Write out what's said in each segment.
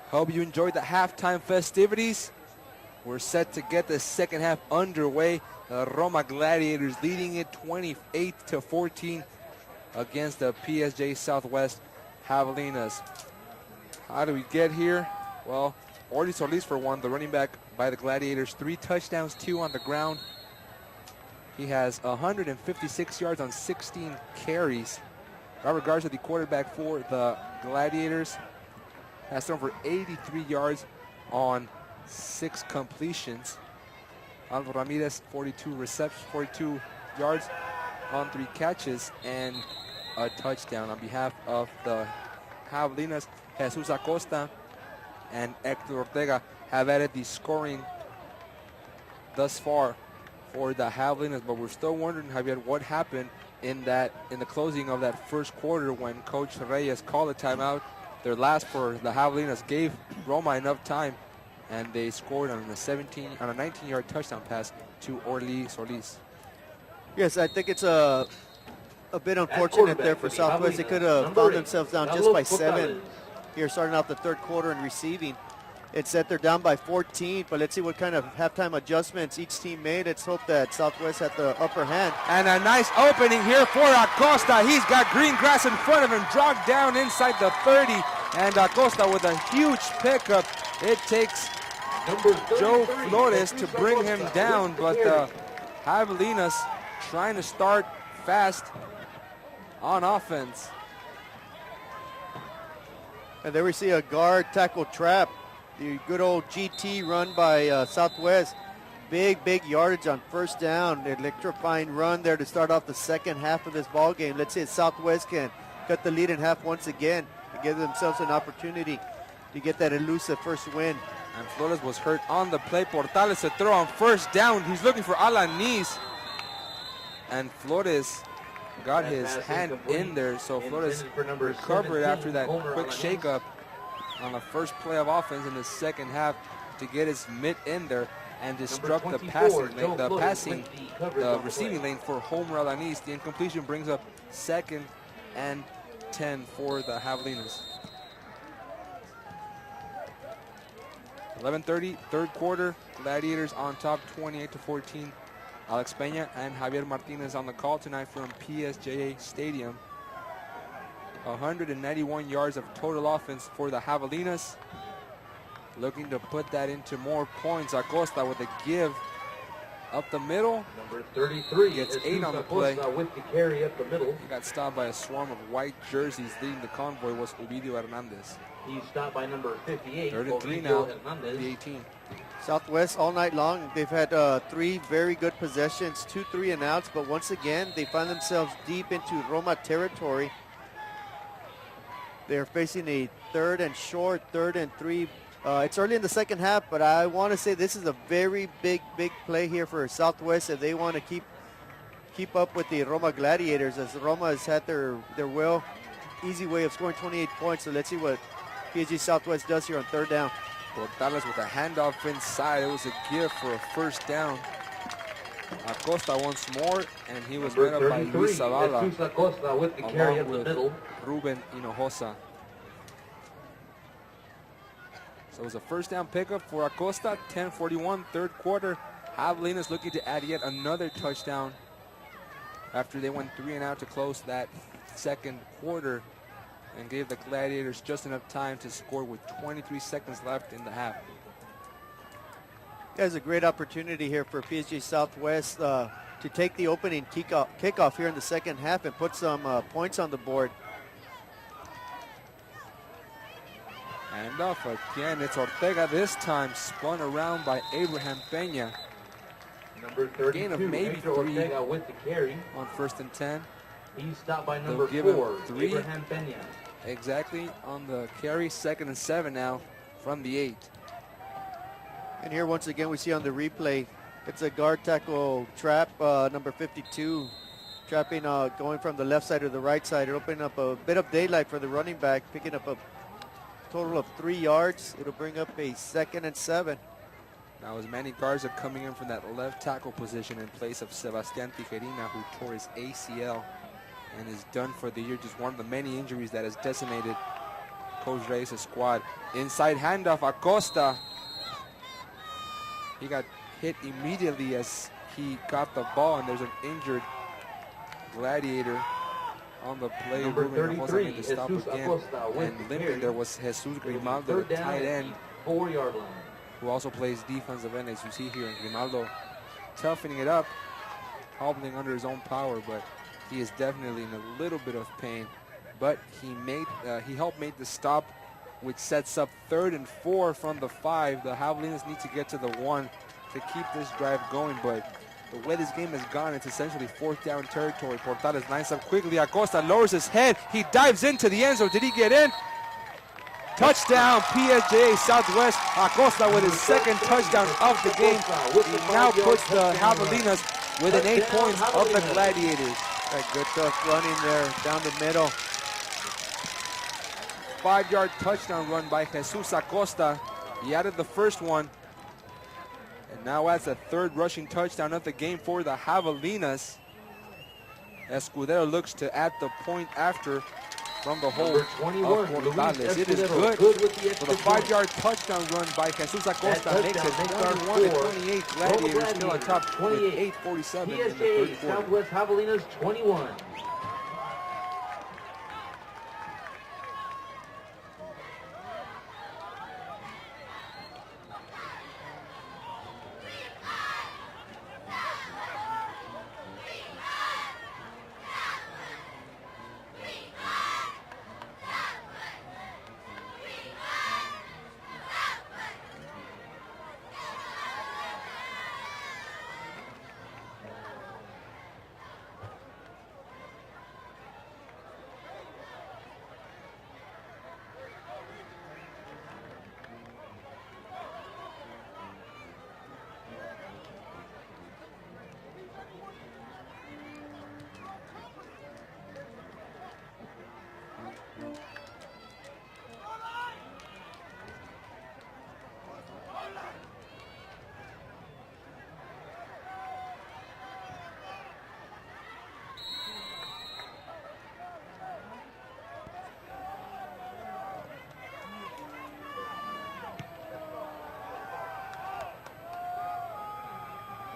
Hope you enjoyed the halftime festivities. We're set to get the second half underway. The Roma Gladiators leading it 28-14 against the PSJA Southwest Javelinas. How do we get here? Well, Orly Solis for one, the running back by the Gladiators. 3 touchdowns, 2 on the ground. He has 156 yards on 16 carries. Robert Garza, the quarterback for the Gladiators, has thrown for 83 yards on 6 completions. Alvaro Ramirez, 42 receptions, 42 yards on 3 catches and a touchdown. On behalf of the Javelinas, Jesus Acosta and Hector Ortega have added the scoring thus far for the Javelinas, but we're still wondering, Javier, what happened in the closing of that first quarter when Coach Reyes called a timeout. Their last for the Javelinas gave Roma enough time, and they scored on a 19-yard touchdown pass to Orly Solis. Yes, I think it's a bit unfortunate there for Southwest. They could have found themselves down just by 7 here starting off the third quarter and receiving. It's that they're down by 14, but let's see what kind of halftime adjustments each team made. Let's hope that Southwest had the upper hand. And a nice opening here for Acosta. He's got green grass in front of him, jogged down inside the 30, and Acosta with a huge pickup. It takes Joe Flores to bring him down, but the Javelinas trying to start fast on offense. And there we see a guard tackle trap. The good old GT run by Southwest. Big yardage on first down. Electrifying run there to start off the second half of this ball game. Let's see if Southwest can cut the lead in half once again and give themselves an opportunity to get that elusive first win. And Flores was hurt on the play. Portales to throw on first down. He's looking for Alanis. And Flores got his hand in there, so Flores recovered after that quick shakeup on the first play of offense in the second half to get his mitt in there and disrupt the receiving lane for Homer Alanis. The incompletion brings up 2nd and 10 for the Javelinas. 11:30, third quarter. Gladiators on top, 28-14. Alex Peña and Javier Martinez on the call tonight from PSJA Stadium. 191 yards of total offense for the Javelinas. Looking to put that into more points. Acosta with a give up the middle. Number 33 gets 8 on the play. With the carry up the middle. He got stopped by a swarm of white jerseys. Leading the convoy was Ovidio Hernandez. He's stopped by number 58. 3rd now, the 18. Southwest all night long, they've had 3 very good possessions, 2 3-and-outs, but once again, they find themselves deep into Roma territory. They're facing a 3rd and short, 3rd and 3. It's early in the second half, but I want to say this is a very big play here for Southwest if they want to keep up with the Roma Gladiators, as Roma has had their easy way of scoring 28 points. So let's see what PSG Southwest does here on 3rd down. Portales with a handoff inside. It was a give for a first down. Acosta once more, and he was met up by Luis Zavala, Acosta with the carry up the middle. Ruben Hinojosa. So it was a first down pickup for Acosta. 10:41, third quarter. Javelinas looking to add yet another touchdown after they went 3-and-out to close that second quarter and gave the Gladiators just enough time to score with 23 seconds left in the half. There's a great opportunity here for PSG Southwest to take the opening kickoff here in the second half and put some points on the board. And off again, it's Ortega this time, spun around by Abraham Peña. Number 32, gain of maybe 3 Ortega with the carry. On 1st and 10. He's stopped by number 4, Abraham Peña. Exactly on the carry, 2nd and 7 now from the 8. And here once again we see on the replay, it's a guard tackle trap, number 52, trapping going from the left side to the right side. It opened up a bit of daylight for the running back, picking up a total of 3 yards. It'll bring up a 2nd and 7. Now as Manny Garza coming in from that left tackle position in place of Sebastián Tijerina, who tore his ACL and is done for the year. Just one of the many injuries that has decimated Coach Reyes' squad. Inside handoff, Acosta. He got hit immediately as he got the ball, and there's an injured Gladiator on the play. Number Ruben Acosta 33, made the stop Jesus again. Acosta with And the limping carry. there was Jesus Grimaldo, Third the down tight at end, the 4-yard line. who also plays defensive end, as you see here. And Grimaldo toughening it up, hobbling under his own power, but he is definitely in a little bit of pain. But he helped make the stop, which sets up 3rd and 4 from the 5. The Javelinas need to get to the 1 to keep this drive going, but the way this game has gone, it's essentially 4th down territory. Portales lines up quickly. Acosta lowers his head. He dives into the end zone. Did he get in? Touchdown, PSJA Southwest. Acosta with his 2nd touchdown of the game. He now puts the Javelinas within 8 points of the Gladiators. A good tough running there down the middle. 5-yard touchdown run by Jesus Acosta. He added the first one. And now adds a 3rd rushing touchdown of the game for the Javelinas. Escudero looks to add the point after from the hole of Portales. It is good for the 5-yard touchdown run by Jesus Acosta. Makes it 21-28. Gladiators still on top with 8:47 in the 3rd PSJA quarter. Southwest Javelinas 21.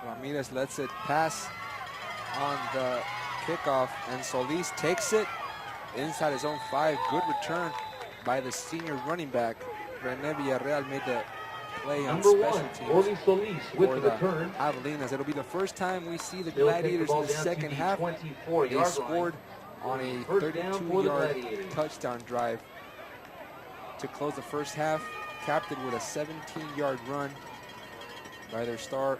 Ramirez lets it pass on the kickoff, and Solis takes it inside his own 5. Good return by the senior running back. Rene Villarreal made the play on Number special 1, teams Orly Solis with for the the return. Javelinas. It'll be the first time we see the They'll take Gladiators the ball in the down to 2nd the half. 24-yard They line. scored on a First down for the 32-yard Gladiators. touchdown drive to close the first half, capped it with a 17-yard run by their star.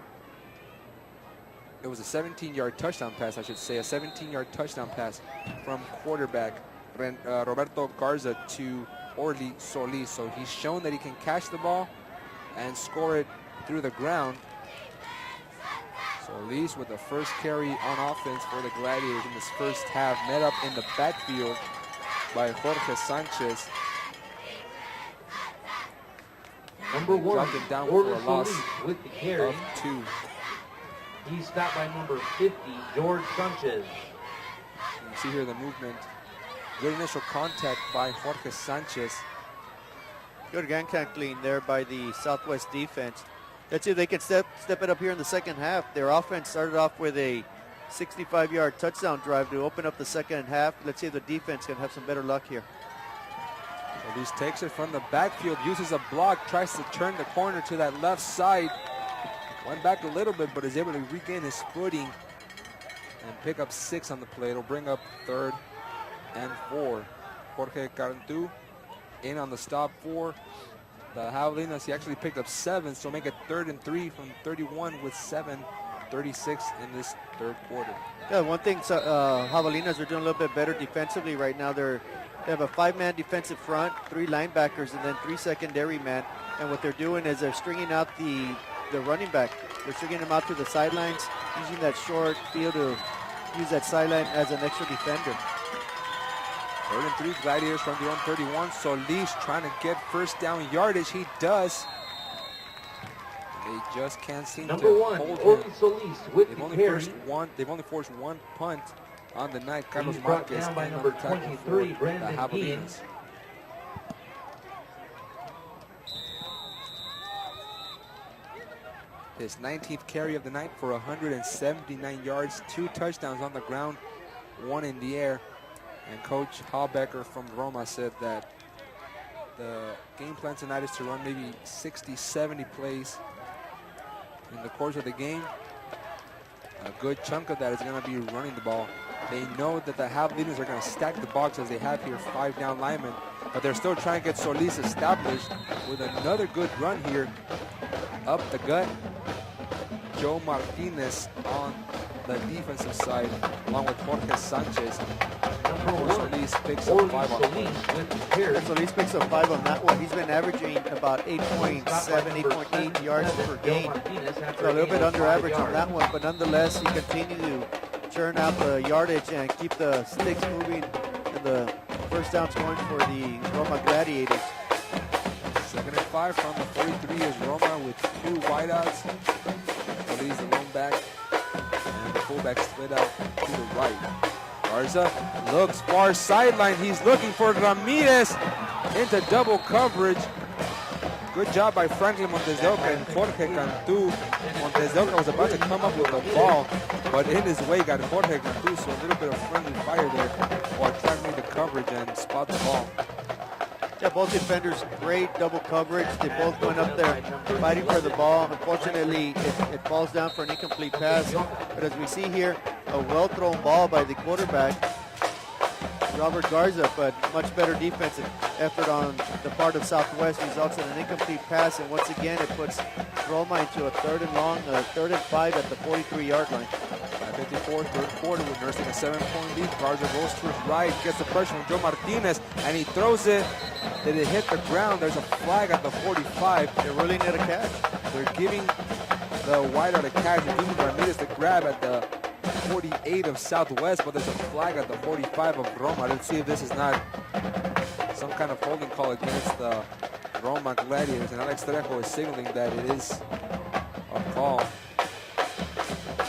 It was a 17-yard touchdown pass, I should say, a 17-yard touchdown pass from quarterback Roberto Garza to Orly Solis. So he's shown that he can catch the ball and score it through the ground. Solis with the first carry on offense for the Gladiators in this first half, met up in the backfield by Jorge Sanchez. Number 1, Dropped him down Orly for a loss Solis with the carry. of 2. He's stopped by number 50, George Sanchez. You see here the movement. Good initial contact by Jorge Sanchez. Good gang tackling there by the Southwest defense. Let's see if they can step it up here in the 2nd half. Their offense started off with a 65-yard touchdown drive to open up the 2nd half. Let's see if the defense can have some better luck here. Solis takes it from the backfield, uses a block, tries to turn the corner to that left side. Went back a little bit, but is able to regain his footing and pick up 6 on the play. It'll bring up 3rd and 4. Jorge Carantu in on the stop for the Javelinas. He actually picked up 7, so make it 3rd and 3 from 31 with 7:36 in this 3rd quarter. Yeah, one thing, Javelinas are doing a little bit better defensively right now. They have a 5-man defensive front, 3 linebackers, and then 3 secondary men. And what they're doing is they're stringing out the running back. They're stringing him out to the sidelines, using that short field to use that sideline as an extra defender. 3rd and 3, Gladiators from their own 31. Solis trying to get first down yardage. He does. They just can't seem Number to 1, hold Orly him. Solis with They've the only carry. forced one punt on the night. Carlos He's brought Marquez down by in on number the tackle 23, for Brandon the Javelinas. His 19th carry of the night for 179 yards, 2 touchdowns on the ground, 1 in the air. And Coach Hallbecker from Roma said that the game plan tonight is to run maybe 60, 70 plays in the course of the game. A good chunk of that is going to be running the ball. They know that the Javelinas are going to stack the box as they have here, 5 down linemen, but they're still trying to get Solis established with another good run here up the gut. Joe Martinez on the defensive side, along with Jorge Sanchez. Solis picks up 5 on that. Solis picks up 5 on that one. He's been averaging about 8.7, 8.8 yards per game. So a little bit under average on that one, but nonetheless, he continues to churn out the yardage and keep the sticks moving and the first downs going for the Roma Gladiators. 2nd and 5 from the 43 is Roma with 2 wideouts. Solis the lone back, and the fullback split out to the right. Garza looks far sideline. He's looking for Ramirez into double coverage. Good job by Franklin Montezelka and Jorge Cantu. Montezelka was about to come up with the ball, but in his way got Jorge Cantu, so a little bit of friendly fire there while trying to make the coverage and spot the ball. Yeah, both defenders, great double coverage. They both went up there fighting for the ball. Unfortunately, it falls down for an incomplete pass. But as we see here, a well-thrown ball by the quarterback, Robert Garza, but much better defensive effort on the part of Southwest results in an incomplete pass. And once again, it puts Roma into a 3rd and long, 3rd and 5 at the 43-yard line. 54, 3rd quarter, we're nursing a 7-point lead. Garza rolls to his right, gets the pressure from Joe Martinez, and he throws it. Did it hit the ground? There's a flag at the 45. They're ruling it a catch. They're giving the wideout a catch. They're giving Ramirez the grab at the 48 of Southwest, but there's a flag at the 45 of Roma. Let's see if this is not some kind of holding call against the Roma Gladiators. And Alex Trejo is signaling that it is a call.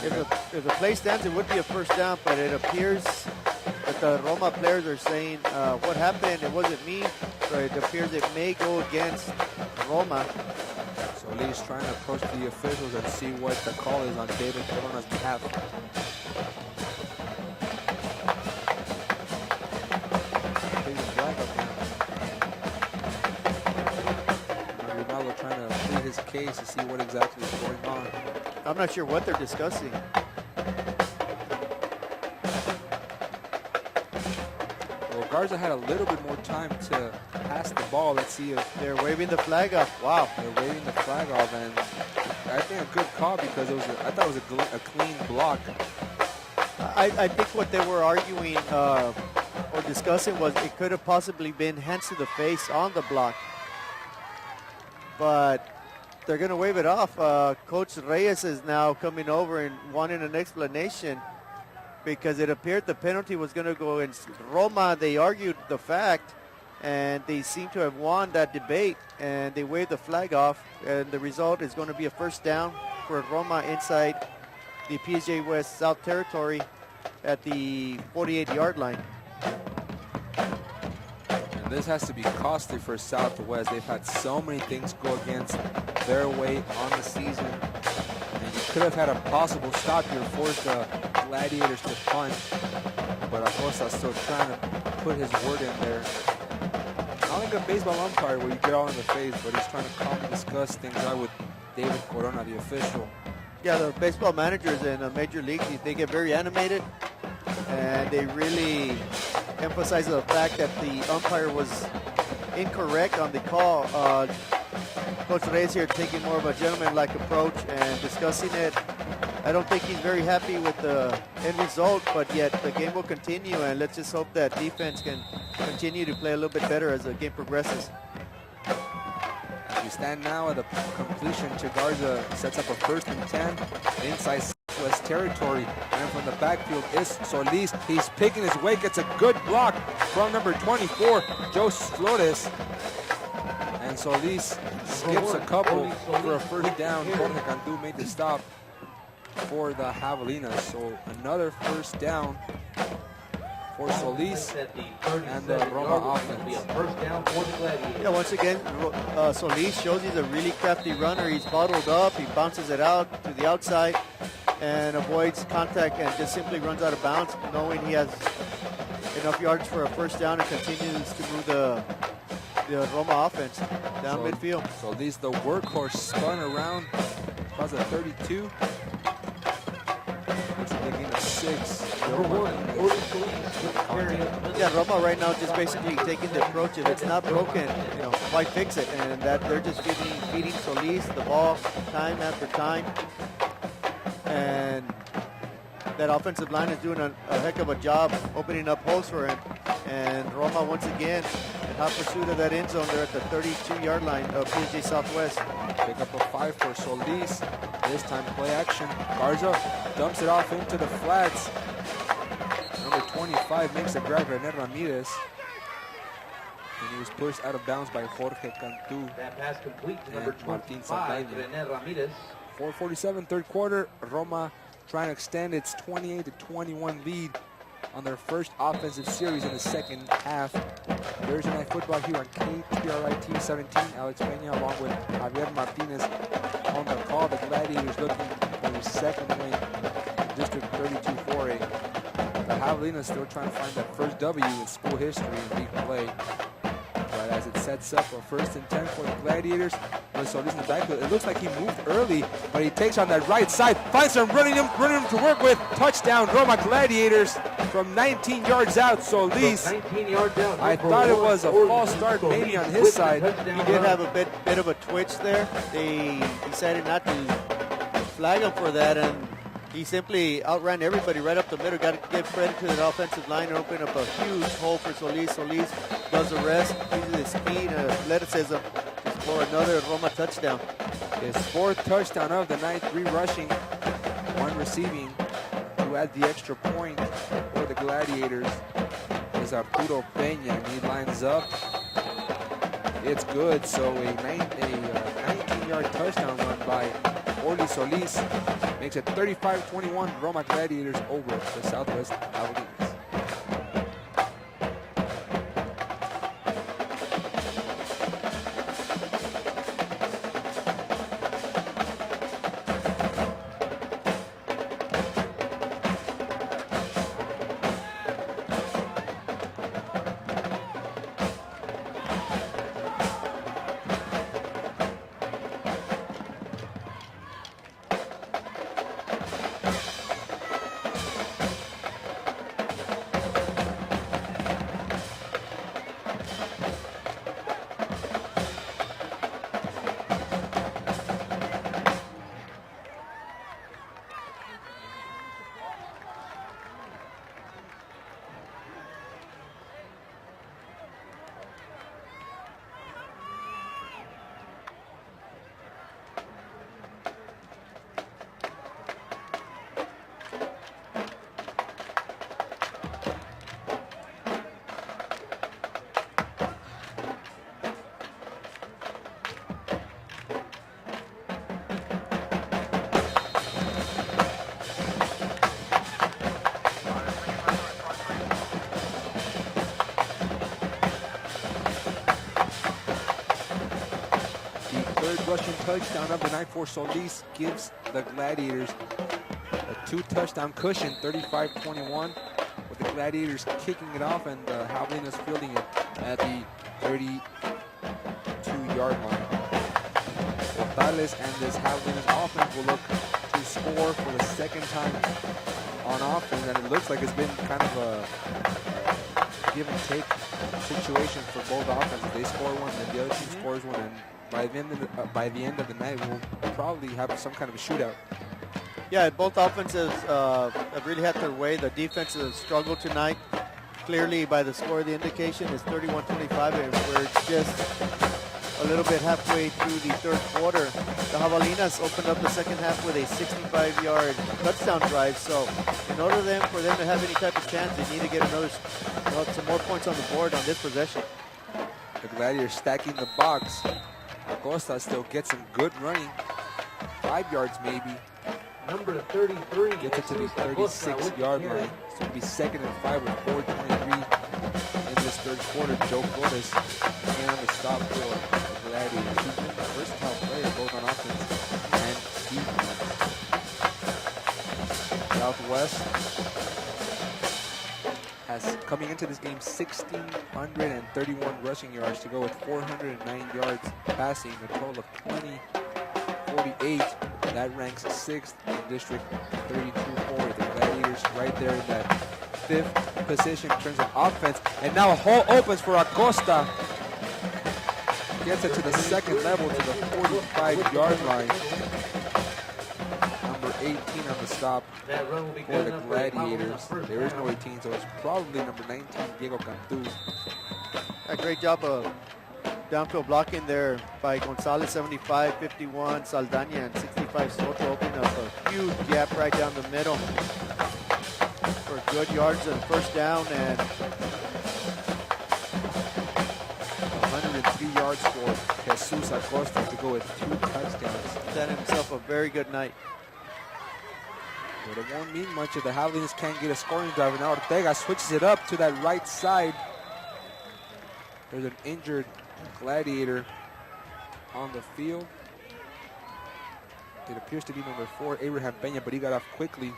If the play stands, it would be a first down, but it appears that the Roma players are saying, what happened? It wasn't me. So it appears it may go against Roma. So Lee's trying to approach the officials and see what the call is on David Corona's behalf. Big flag up now. Ronaldo trying to plead his case to see what exactly is going on. I'm not sure what they're discussing. Well, Garza had a little bit more time to pass the ball. Let's see if They're waving the flag off. Wow. they're waving the flag off, and I think a good call because it was I thought it was a clean block. I think what they were arguing or discussing was it could have possibly been hands to the face on the block. But they're going to wave it off. Coach Reyes is now coming over and wanting an explanation because it appeared the penalty was going to go against Roma. They argued the fact, and they seem to have won that debate, and they waved the flag off, and the result is going to be a first down for Roma inside the PSJA West South Territory at the 48-yard line. And this has to be costly for Southwest. They've had so many things go against their way on the season. And you could have had a possible stop here, force the Gladiators to punt. But Acosta's still trying to put his word in there. Not like a baseball umpire where you get all in the face, but he's trying to calmly discuss things out with David Corona, the official. Yeah, the baseball managers in Major League, they get very animated, and they really emphasize the fact that the umpire was incorrect on the call. Coach Reyes here taking more of a gentleman-like approach and discussing it. I don't think he's very happy with the end result, but yet the game will continue, and let's just hope that defense can continue to play a little bit better as the game progresses. As we stand now at the completion, Garza sets up a 1st and 10 inside Southwest territory, and from the backfield is Solis. He's picking his way, gets a good block from number 24, Joe Flores. And Solis skips a couple for a first down. Jorge Cantu made the stop for the Javelinas. So another first down for Solis At the and the 37 Roma yard line, offense. it'll be a first down for the Gladiators. Yeah, once again, Solis shows he's a really crafty runner. He's bottled up. He bounces it out to the outside and avoids contact and just simply runs out of bounds, knowing he has enough yards for a first down and continues to move the Roma offense down midfield. Solis, the workhorse, spun around across the 32. It's a gain of 6. Number 1, Solis with the carry up the middle. Yeah, Roma right now just basically taking the approach. If it's not broken, why fix it? And that they're just feeding Solis the ball time after time. And that offensive line is doing a heck of a job opening up holes for him. And Roma once again in hot pursuit of that end zone. They're at the 32-yard line of PSJA Southwest. Pick up a 5 for Solis. This time play action. Garza dumps it off into the flats. Number 25 makes the grab, René Ramirez. And he was pushed out of bounds by Jorge Cantu. That pass complete to number And Martin 25, Saldaña. René Ramirez. 4:47 third quarter. Roma trying to extend its 28-21 lead on their first offensive series in the second half. Thursday Night Football here on KTRI Team 17. Alex Peña along with Javier Martinez on the call. The Gladiators looking for their second win in District 32-4A. The Javelinas still trying to find that first W in school history in league play. But as it sets up a 1st and 10 for the Gladiators, with Solis in the backfield, it looks like he moved early, but he takes on that right side, finds him, running him to work with. Touchdown, Roma Gladiators from 19 yards out. Solis, 19 yards out. I thought it was a false start maybe on his side. He did have a bit of a twitch there. They decided not to flag him for that, and he simply outran everybody right up the middle. Got to give credit to the offensive line and open up a huge hole for Solis. Solis does the rest, uses his speed and athleticism for another Roma touchdown. His 4th touchdown of the night, 3 rushing, 1 receiving. To add the extra point for the Gladiators is Arturo Peña, and he lines up. It's good, so a 19-yard touchdown run by Orly Solis makes it 35-21 Roma Gladiators over the Southwest Javelinas. Rushing touchdown of the night for Solis gives the Gladiators a 2-touchdown cushion, 35-21, with the Gladiators kicking it off and the Javelinas fielding it at the 32-yard line. Gonzalez and this Javelinas offense will look to score for the 2nd time on offense, and it looks like it's been kind of a give and take situation for both offenses. They score one, and the other team scores one, and by the end of the night, we'll probably have some kind of a shootout. Yeah, both offenses have really had their way. The defense has struggled tonight. Clearly, by the score, the indication is 31-25, and we're just a little bit halfway through the 3rd quarter. The Javelinas opened up the 2nd half with a 65-yard touchdown drive. So, in order for them to have any type of chance, they need to get some more points on the board on this possession. The Gladiators stacking the box. Acosta still gets some good running, 5 yards maybe Number 33. Gets it to the Jesus Acosta with the 36-yard carry. line. So it'll be 2nd and 5 with 4:23 in this third quarter. Joe Flores in on the stop for the Gladiators. He's been a versatile player both on offense and defense. Southwest has, coming into this game, 1,631 rushing yards to go with 409 yards passing, a total of 2048. That ranks 6th in District 32-4. The Gladiators right there in that 5th position in terms of offense. And now a hole opens for Acosta. Gets it to the 2nd level to the 45-yard line. Number 18 on the stop That run will be for good the enough for a foul on the Gladiators. first There is down. no 18, so it's probably number 19, Diego Cantu. A great job of downfield blocking there by Gonzalez, 75, 51, Saldana, and 65 Soto, opening up a huge gap right down the middle for good yards and first down, and 103 yards for Jesus Acosta to go with 2 touchdowns. set himself a very good night. But it won't mean much if the Javelinas can't get a scoring drive. And now Ortega switches it up to that right side. There's an injured Gladiator on the field. It appears to be number 4, Abraham Peña, but he got off quickly.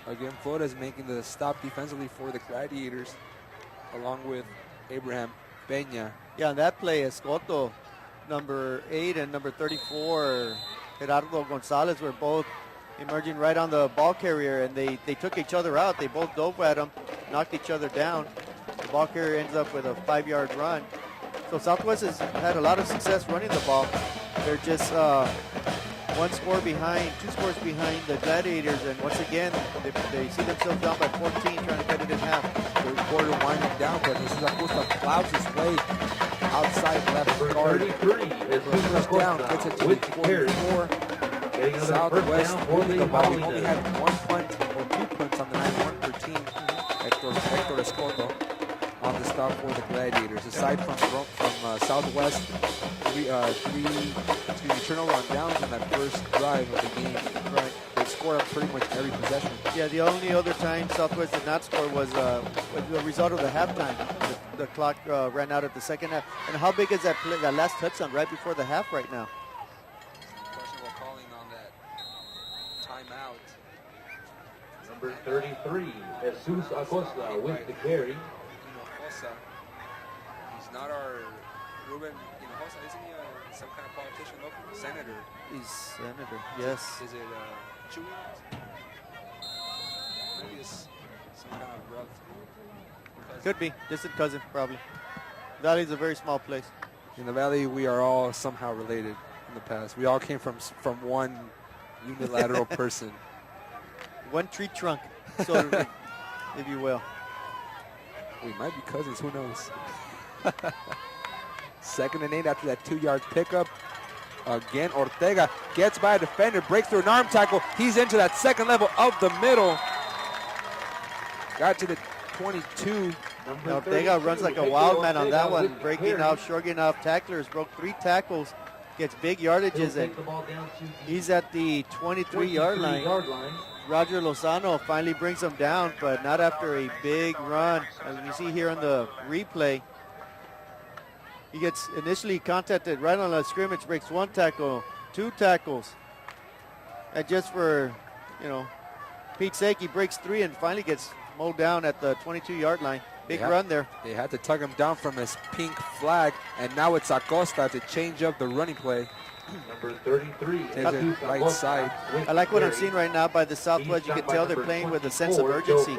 Again, Flores making the stop defensively for the Gladiators, along with Abraham Peña. Yeah, on that play, Escoto, number 8 and number 34, Gerardo Gonzalez, were both emerging right on the ball carrier, and they took each other out. They both dove at him, knocked each other down. The ball carrier ends up with a 5-yard run. So Southwest has had a lot of success running the ball. They're just 2 scores behind the Gladiators, and once again, they see themselves down by 14, trying to cut it in half. Third quarter winding down, but Jesus Acosta plows his way outside left Number guard. 33 is Jesus First down, Acosta gets it to with the the carry. 44. Getting another Southwest first down for winning the the ball. We only Javelinas. had 1 punt or 2 punts on the night, 1 per team. Hector Escoto on the stop for the Gladiators. Aside from Southwest, three turnover on downs in that first drive of the game. Right. They scored on pretty much every possession. Yeah, the only other time Southwest did not score was the result of the halftime. The clock ran out at the second half. And how big is that play, that last touchdown right before the half right now? Questionable calling on that timeout. Number 33, Jesus Acosta with the carry. Hinojosa. He's not our Ruben Hinojosa, isn't he some kind of politician local? Senator. He's senator. Yes. Is it Chewy? Maybe it's some kind of brother. Could be. Distant cousin, probably. Valley's a very small place. In the Valley, we are all somehow related in the past. We all came from one unilateral person. One tree trunk, so if you will. We might be cousins, who knows? 2nd and 8 after that 2-yard pickup. Again, Ortega gets by a defender, breaks through an arm tackle. He's into that 2nd level of the middle. Got to the 22. Now Ortega runs like a wild man on that one, breaking off, shrugging off tacklers, broke 3 tackles, gets big yardages, and he's at the 23-yard line. Roger Lozano finally brings him down, but not after a big run. As you see here on the replay, he gets initially contacted right on the scrimmage, breaks 1 tackle, 2 tackles. And just for, Pete's sake, he breaks 3 and finally gets mowed down at the 22-yard line. Big run there. They had to tug him down from his pink flag, and now it's Acosta to change up the running play. Number 33 Takes it right side. I like what I'm seeing right now by the Southwest. You can tell they're playing with a sense of urgency.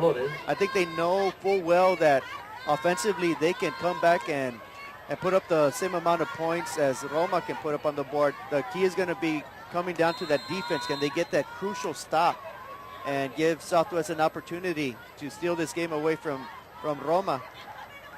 I think they know full well that offensively they can come back and put up the same amount of points as Roma can put up on the board. The key is going to be coming down to that defense. Can they get that crucial stop and give Southwest an opportunity to steal this game away from Roma?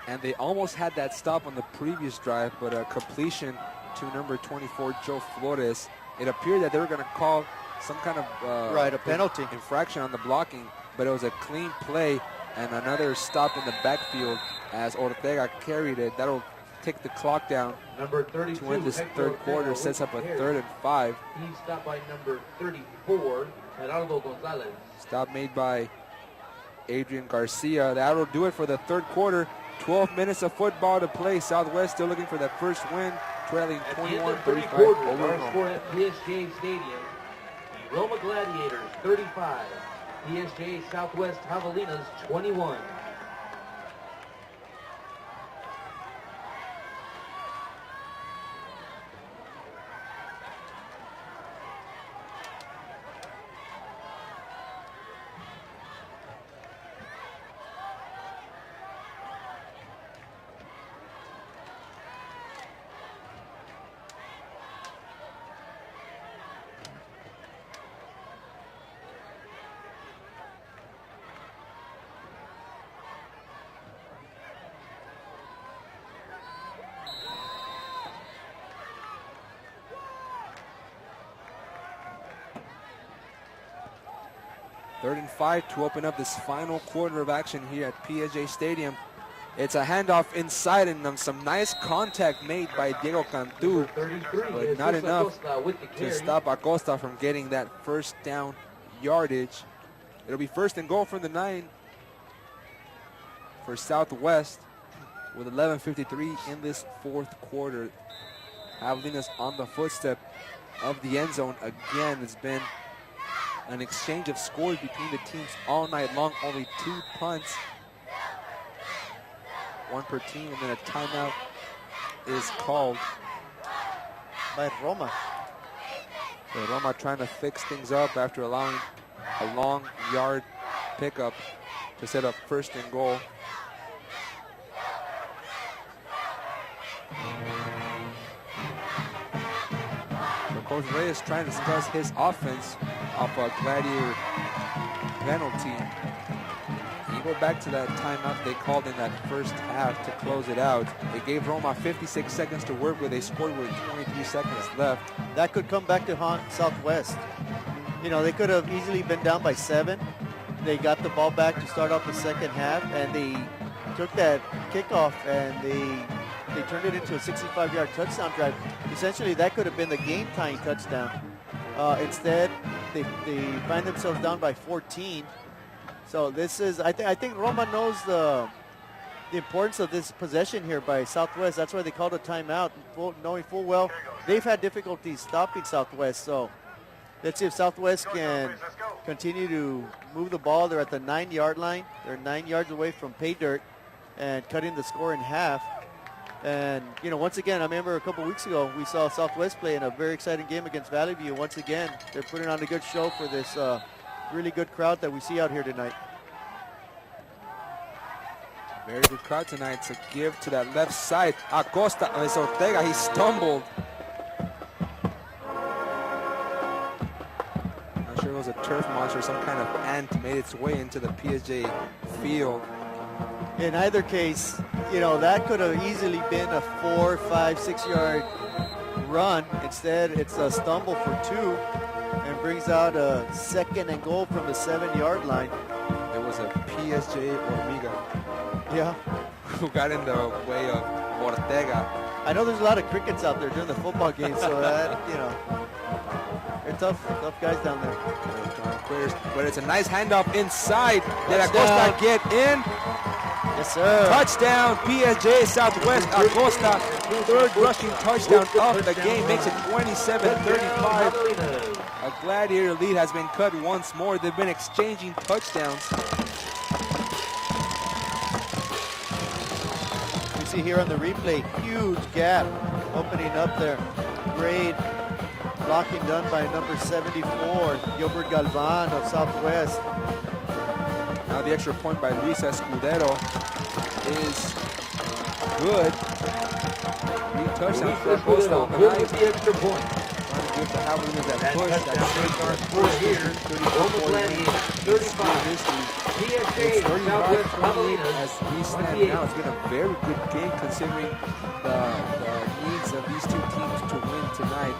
And they almost had that stop on the previous drive, but a completion to number 24, Joe Flores. It appeared that they were going to call some kind of a penalty infraction on the blocking, but it was a clean play and another stop in the backfield as Ortega carried it. That'll take the clock down Number 32, to win this Hector third quarter. Otero Sets up a with the 3rd and 5. He's stopped by number 34, Gerardo Gonzalez. Stop made by Adrian Garcia. That'll do it for the third quarter. 12 minutes of football to play. Southwest still looking for that first win, trailing At the end of 21-35 quarters, over our Roma. score at PSJA Stadium. The Roma Gladiators 35, PSJA Southwest Javelinas 21. Third and 5 to open up this final quarter of action here at PSJA Stadium. It's a handoff inside and some nice contact made by Diego Cantu, 33 but not enough Acosta with the to carry. stop Acosta from getting that first down yardage. It'll be 1st and goal from the 9 for Southwest with 11:53 in this fourth quarter. Javelinas on the footstep of the end zone again. It's been an exchange of scores between the teams all night long. Only 2 punts, 1 per team, and then a timeout is called By Roma. So Roma trying to fix things up after allowing a long yard pickup to set up 1st and goal. So Coach Reyes trying to discuss his offense off a Gladiator penalty. You go back to that timeout they called in that first half to close it out. It gave Roma 56 seconds to work with. They scored with 23 seconds left. That could come back to haunt Southwest. You know, they could have easily been down by 7. They got the ball back to start off the second half, and they took that kickoff and they turned it into a 65-yard touchdown drive. Essentially, that could have been the game-tying touchdown. Instead, they find themselves down by 14. So this is, I think Roma knows the importance of this possession here by Southwest. That's why they called a timeout, knowing full well they've had difficulties stopping Southwest. So let's see if Southwest can continue to move the ball. They're at the 9-yard line. They're 9 yards away from pay dirt and cutting the score in half. And, you know, once again, I remember a couple weeks ago, we saw Southwest play in a very exciting game against Valley View. Once again, they're putting on a good show for this really good crowd that we see out here tonight. Very good crowd tonight. It's a give to that left side. Acosta, it's Ortega, he stumbled. Not sure it was a turf monster, some kind of ant made its way into the PSJ field. In either case, you know, that could have easily been a 4, 5, 6-yard run. Instead, it's a stumble for 2 and brings out a 2nd and goal from the 7-yard line. It was a PSJ Hormiga Yeah. who got in the way of Ortega. I know there's a lot of crickets out there during the football game, so that, you know, they're tough guys down there. But it's a nice handoff inside. Did Acosta get in? Yes, sir. Touchdown, PSJ Southwest. Acosta, 3rd rushing touchdown of the game, makes it 27-35. A Gladiator lead has been cut once more. They've been exchanging touchdowns. You see here on the replay, huge gap opening up there. Great blocking done by number 74, Gilbert Galvan of Southwest. Now the extra point by Luis Escudero is good. 3 touchdowns for Acosta on the night. The extra point. Trying to give the Javelinas that That push. touchdown makes our score here. Roma Gladiators 35. PSJA Southwest Javelinas As we stand 28. now, it's been a very good game considering the needs of these 2 teams to win tonight.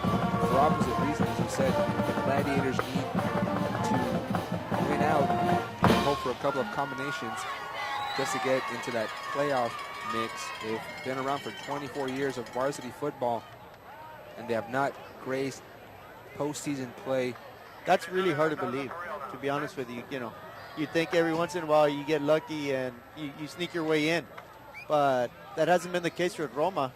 For opposite reasons, as you said, the Gladiators need to win out and hope for a couple of combinations just to get into that playoff mix. They've been around for 24 years of varsity football, and they have not graced postseason play. That's really hard to believe, to be honest with you. You know, you think every once in a while you get lucky and you sneak your way in. But that hasn't been the case for Roma.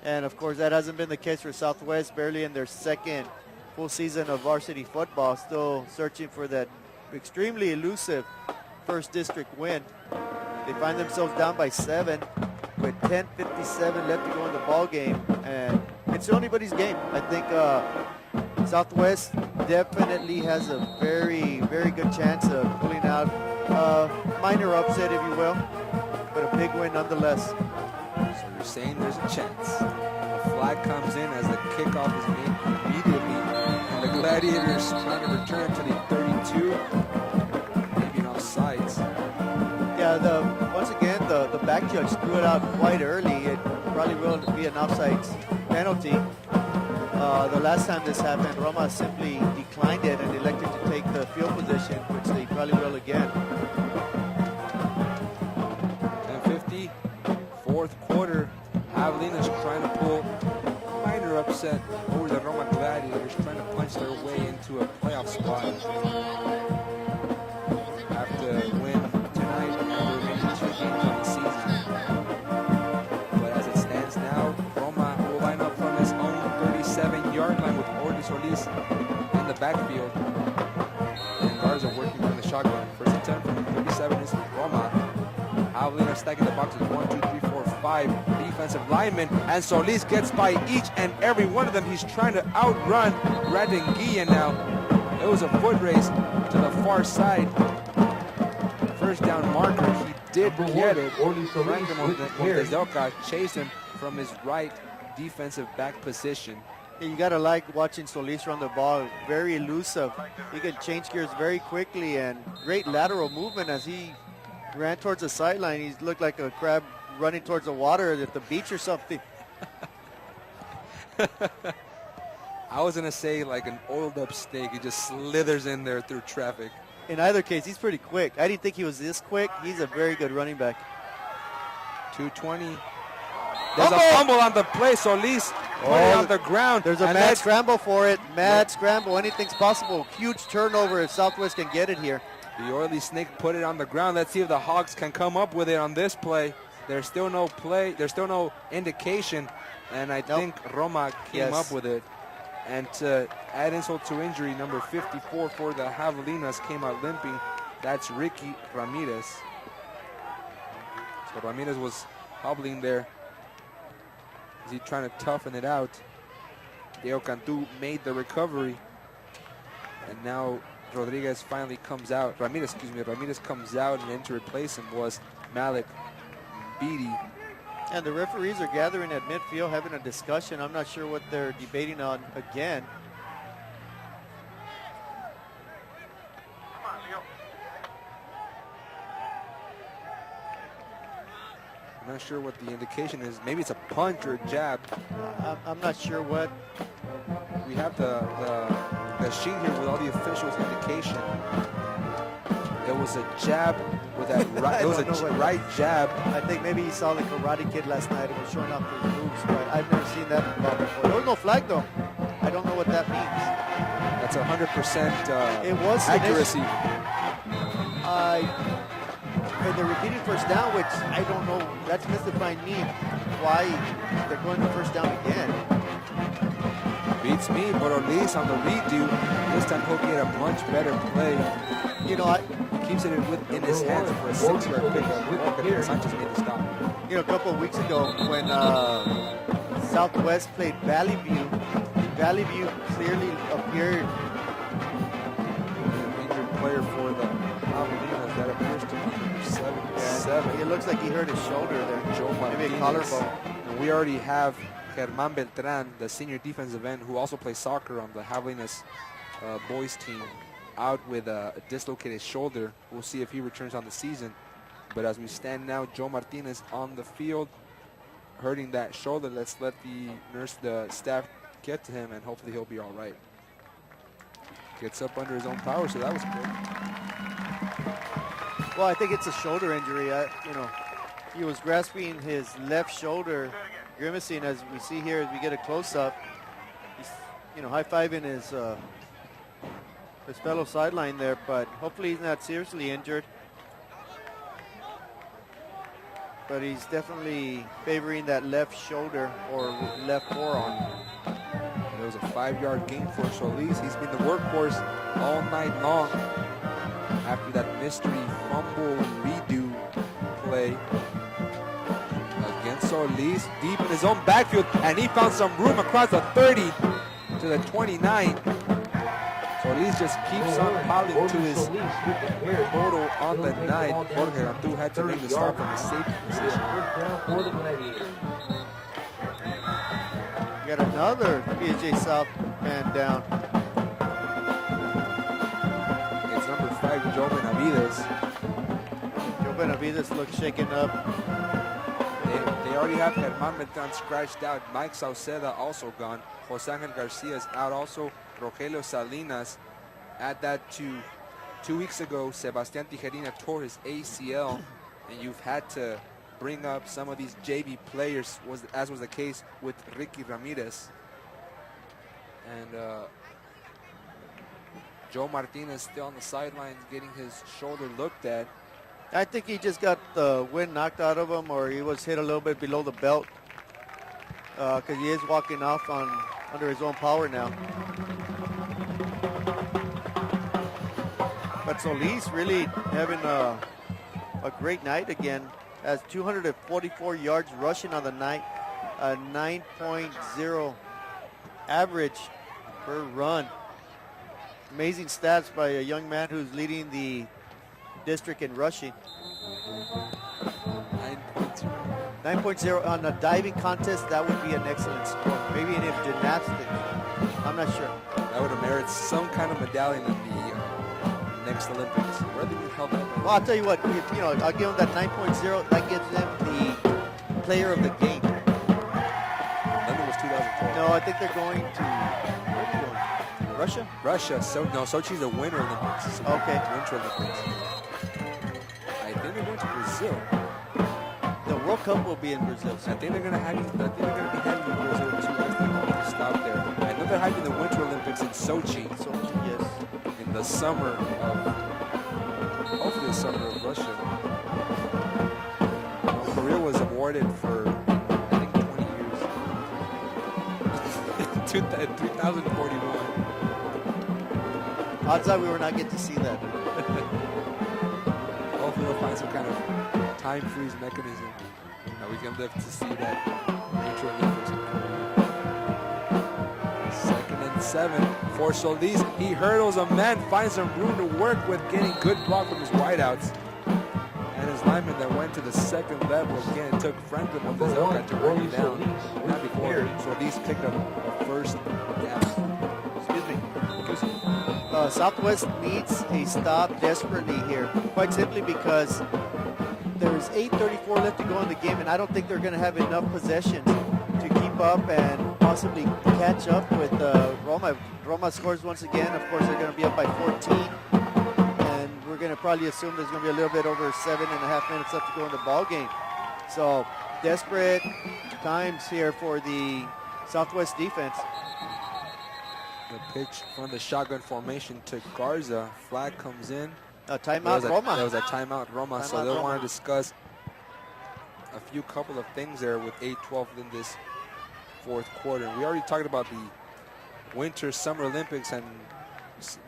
And, of course, that hasn't been the case for Southwest, barely in their second full season of varsity football, still searching for that extremely elusive first district win. They find themselves down by 7 with 10:57 left to go in the ball game. And it's anybody's game. I think Southwest definitely has a very, very good chance of pulling out a minor upset, if you will, but a big win nonetheless. So you're saying there's a chance. A flag comes in as the kickoff is made immediately, and the Gladiators trying to return to the 32, maybe an offsides. Yeah, once again, the back judge threw it out quite early. It probably will be an offsides penalty. The last time this happened, Roma simply declined it and elected to take the field position, which they probably will again. 10:50, fourth quarter. Javelinas trying to pull a minor upset over the Roma Gladiators, trying to punch their way into a playoff spot. Have to win tonight and the remaining 2 games of the season. But as it stands now, Roma will line up from his own 37-yard line with Solis in the backfield. And guards are working on the shotgun. First and 10 from the 37 is Roma. Javelinas stacking the boxes 1, 2, 3, 4, 5 defensive linemen, and Solis gets by each and every one of them. He's trying to outrun Brandon Guillen now. It was a foot race to the far side. First down marker, he did get it. Franco Montes chased him from his right defensive back position. You got to like watching Solis run the ball. Very elusive. He can change gears very quickly, and great lateral movement as he ran towards the sideline. He looked like a crab running towards the water at the beach or something. I was going to say like an oiled up steak. He just slithers in there through traffic. In either case, he's pretty quick. I didn't think he was this quick. He's a very good running back. 220. There's a fumble on the play. Solis put it on the ground. There's a mad scramble for it. Mad scramble. Anything's possible. Huge turnover if Southwest can get it here. The oily snake put it on the ground. Let's see if the Hawks can come up with it on this play. There's still no play. There's still no indication. And I think Roma came up with it. And to add insult to injury, number 54 for the Javelinas came out limping. That's Ricky Ramirez. So Ramirez was hobbling there. Is he trying to toughen it out? Deo Cantu made the recovery. And now Rodriguez finally comes out. Ramirez comes out, and then to replace him was Malik Beatty. And the referees are gathering at midfield, having a discussion. I'm not sure what they're debating on again. I'm not sure what the indication is. Maybe it's a punch or a jab. I'm not sure what. We have the sheet here with all the officials' indication. It was a jab with that right. It was a right jab. I think maybe he saw the Karate Kid last night and was showing off his moves, but I've never seen that involved before. There was no flag though. I don't know what that means. That's 100% it was accuracy. And they're repeating first down, which I don't know. That's mystifying me. Why they're going to first down again? Beats me, but Ortiz on the redo. This time he'll get a much better play. You know, he keeps it in his hands for a 6-yard pickup. Sanchez made the stop. You know, a couple of weeks ago when Southwest played Valley View clearly appeared. An injured player for the Javelinas. That appears to be 77. It looks like he hurt his shoulder there. Joe Maybe a collarbone. And we already have Germán Beltrán, the senior defensive end, who also plays soccer on the Javelinas boys team, out with a dislocated shoulder. We'll see if he returns on the season. But as we stand now, Joe Martinez on the field, hurting that shoulder. Let's let the staff get to him, and hopefully he'll be all right. Gets up under his own power, so that was good. Well, I think it's a shoulder injury. He was grasping his left shoulder, grimacing as we see here as we get a close-up. He's, high-fiving his fellow sideline there, but hopefully he's not seriously injured. But he's definitely favoring that left shoulder or left forearm. There was a 5-yard gain for Solis. He's been the workhorse all night long after that mystery fumble redo play against Solis, deep in his own backfield, and he found some room across the 30 to the 29. Solis just keeps on piling to his total on the night. Jorge Rantu had to make the start from the safety position. First down for the Gladiators. Got another PSJA South man down. It's number 5, Joe Benavides. Joe Benavides looks shaken up. They already have Germán Beltrán scratched out. Mike Sauceda also gone. Jose Angel Garcia is out also. Rogelio Salinas. Add that to 2 weeks ago, Sebastián Tijerina tore his ACL, and you've had to bring up some of these JV players, as was the case with Ricky Ramirez. And Joe Martinez still on the sidelines getting his shoulder looked at. I think he just got the wind knocked out of him, or he was hit a little bit below the belt, because he is walking off under his own power now. But Solis really having a great night again. Has 244 yards rushing on the night, a 9.0 average per run. Amazing stats by a young man who's leading the district in rushing. 9.0 on a diving contest, that would be an excellent score. Maybe in gymnastics, I'm not sure. That would have merited some kind of medallion at the next Olympics. Where did we held that? Well, I'll tell you what, I'll give him that 9.0. That gives them the player of the game. London was 2012. No, I think they're going to, where are they going? Russia? Russia. Sochi's the winter Olympics. So Okay. Winter Olympics. I think they're going to Brazil. The World Cup will be in Brazil. I think they're going to be having Brazil too. I think they're going to stop there. I know they're having the Winter Olympics in Sochi. Sochi, yes. In the summer of, hopefully the summer of Russia. Korea was awarded for, I think, 20 years. 2041. Odds are we will not get to see that. Hopefully we'll find some kind of time freeze mechanism that we can live to see that Winter Olympics in Korea. 2nd and 7 for Solis. He hurdles a man, finds some room to work with, getting good block from his wideouts. And his lineman that went to the second level again took Franklin on the Zelka to bring him down. Not before Solis picked up a first down. Excuse me. Southwest needs a stop desperately here, quite simply because there's 8:34 left to go in the game, and I don't think they're going to have enough possessions to keep up and possibly catch up with Roma. If Roma scores once again, of course, they're going to be up by 14, and we're going to probably assume there's going to be a little bit over 7.5 minutes left to go in the ball game. So desperate times here for the Southwest defense. The pitch from the shotgun formation to Garza. Flag comes in. Timeout Roma. There was a timeout Roma, so they'll want to discuss a couple of things there with 8:12 in this fourth quarter. We already talked about the Winter Summer Olympics and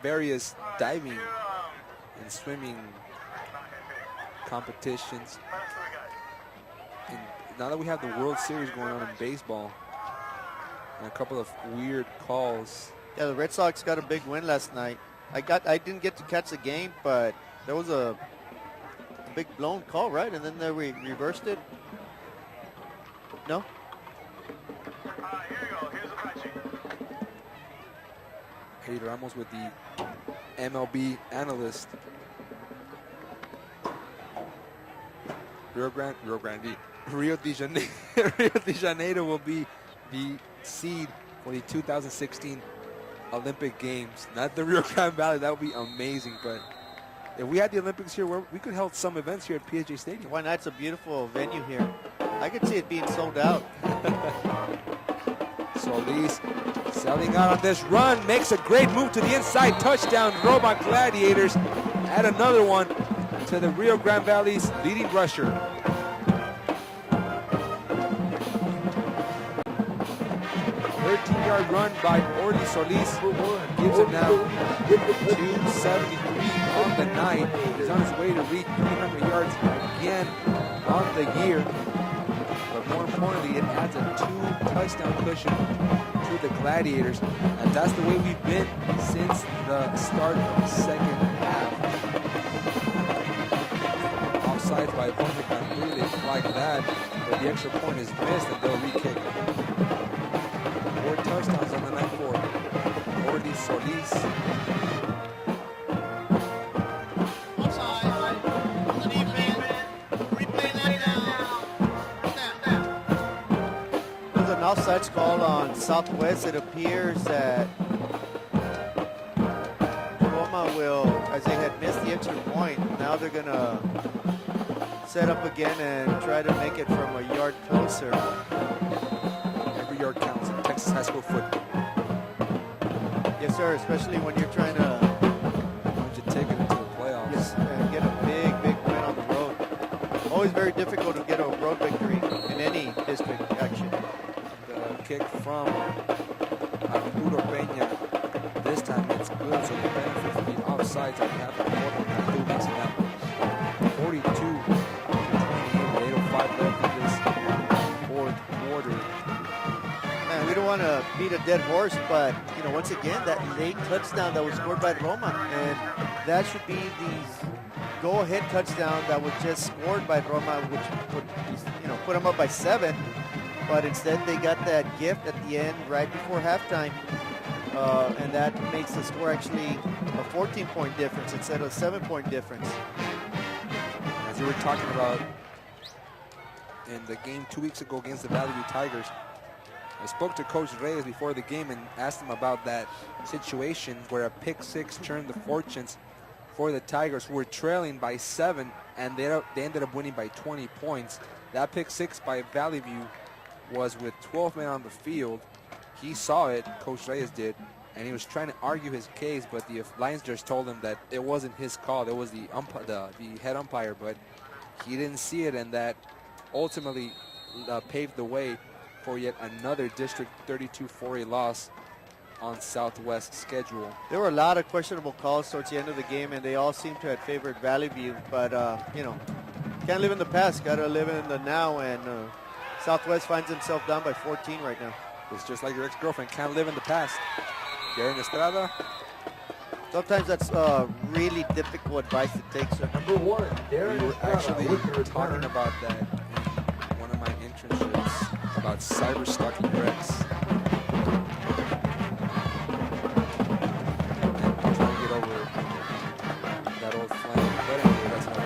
various diving and swimming competitions. And now that we have the World Series going on in baseball and a couple of weird calls. Yeah, the Red Sox got a big win last night. I didn't get to catch the game, but there was a big blown call, right? And then they reversed it. No? Here you go. Here's a matching. Eddie Ramos with the MLB analyst. Rio de Janeiro will be the seed for the 2016 Olympic Games. Not the Rio Grande Valley, that would be amazing, but If we had the Olympics here, we could hold some events here at PSJA Stadium. Why not? It's a beautiful venue here. I could see it being sold out. Solis selling out on this run, makes a great move to the inside, touchdown, Roma Gladiators. Add another one to the Rio Grande Valley's leading rusher. Yard run by Orly Solis gives him now 273 on the night. He's on his way to reach 300 yards again on the year. But more importantly, it adds a 2-touchdown cushion to the Gladiators. And that's the way we've been since the start of the second half. Offsides by Bonnican, really they flag that, but the extra point is missed and they'll re-kick. 4 touchdowns on the night for Orly Solis. There's an offsides call on Southwest. It appears that Roma will, as they had missed the extra point, now they're going to set up again and try to make it from a yard closer. Every yard counts in Texas high school football. Yes, sir, especially when you're trying to take it into the playoffs. Yes, and get a big win on the road. Always very difficult to get a road victory in any district action. The kick from Arturo Peña. This time it's good, so the benefit from the offsides on behalf of Portland makes it happen. 42-28, 8:05 left in this fourth quarter. Man, we don't want to beat a dead horse, but you know, once again, that late touchdown that was scored by Roma, and that should be the go-ahead touchdown that was just scored by Roma, which would, you know, put them up by 7. But instead, they got that gift at the end, right before halftime, and that makes the score actually a 14-point difference instead of a 7-point difference. As we were talking about in the game 2 weeks ago against the Valley View Tigers, I spoke to Coach Reyes before the game and asked him about that situation where a pick 6 turned the fortunes for the Tigers, who were trailing by 7, and they ended up winning by 20 points. That pick 6 by Valley View was with 12 men on the field. He saw it, Coach Reyes did, and he was trying to argue his case, but the Lions just told him that it wasn't his call. It was the head umpire, but he didn't see it, and that ultimately paved the way for yet another District 32-4A loss on Southwest's schedule. There were a lot of questionable calls towards the end of the game, and they all seemed to have favored Valley View. But, you know, can't live in the past, got to live in the now, and Southwest finds himself down by 14 right now. It's just like your ex-girlfriend, can't live in the past. Darren Estrada. Sometimes that's really difficult advice to take, sir. Number 1, Darren We were Estrada actually with the talking return. about that in one of my internships about cyber stalking Rex. And trying to get over that old flame. But anyway, that's not it.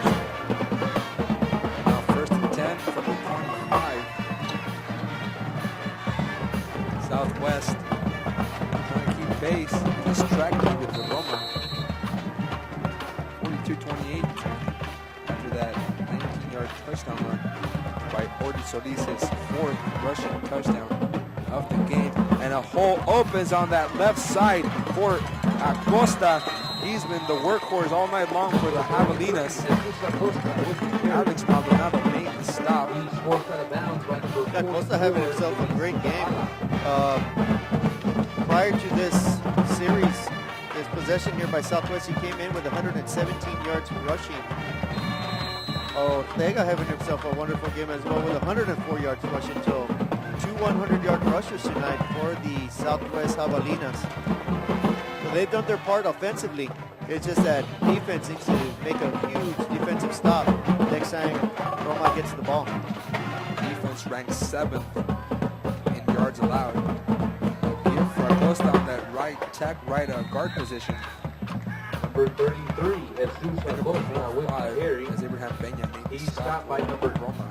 Now 1st and 10 from the 25. Southwest trying to keep pace. Just track meet with the Roma. 42-28 after that 19-yard touchdown run by Orly Solis, his 4th rushing touchdown of the game. And a hole opens on that left side for Acosta. He's been the workhorse all night long for the Javelinas. Alex Maldonado made the stop. Acosta having himself a great game. Prior to this series, this possession here by Southwest, he came in with 117 yards rushing. Ortega having himself a wonderful game as well with 104 yards rushing. So 2 100-yard rushers tonight for the Southwest Javelinas. So they've done their part offensively. It's just that defense needs to make a huge defensive stop next time Roma gets the ball. Defense ranks 7th in yards allowed. Here for Acosta on that right guard position. Number 33, Jesus Acosta with the carry. As Abraham Peña made the He's stop stopped by number Roma.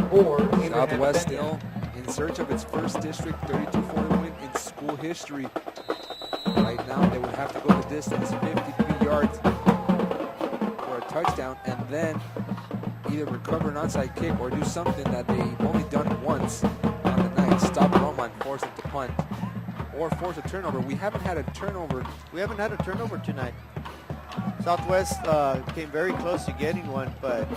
4. Southwest still in search of its first District 32-4 win in school history. Right now, they would have to go the distance, 53 yards for a touchdown and then either recover an onside kick or do something that they've only done once on the night. Stop Roma and force them to punt or force a turnover. We haven't had a turnover. We haven't had a turnover tonight. Southwest came very close to getting one, but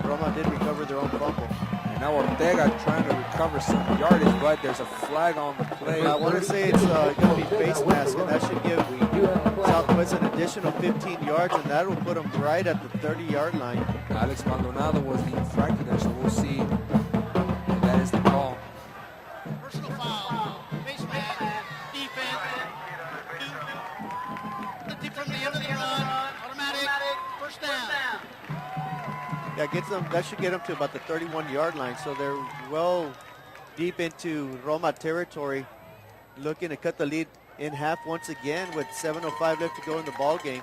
Roma did recover their own fumble. And now Ortega trying to recover some yardage, but there's a flag on the play. I want to say it's going to be face mask, and that should give Southwest an additional 15 yards, and that will put them right at the 30-yard line. Alex Maldonado was the infractor there, so we'll see if that is the call. Personal foul. Face mask. Defense. From the end of the run. Automatic. First down. Yeah, gets them. That should get them to about the 31-yard line, so they're well deep into Roma territory, looking to cut the lead in half once again with 7:05 left to go in the ball game.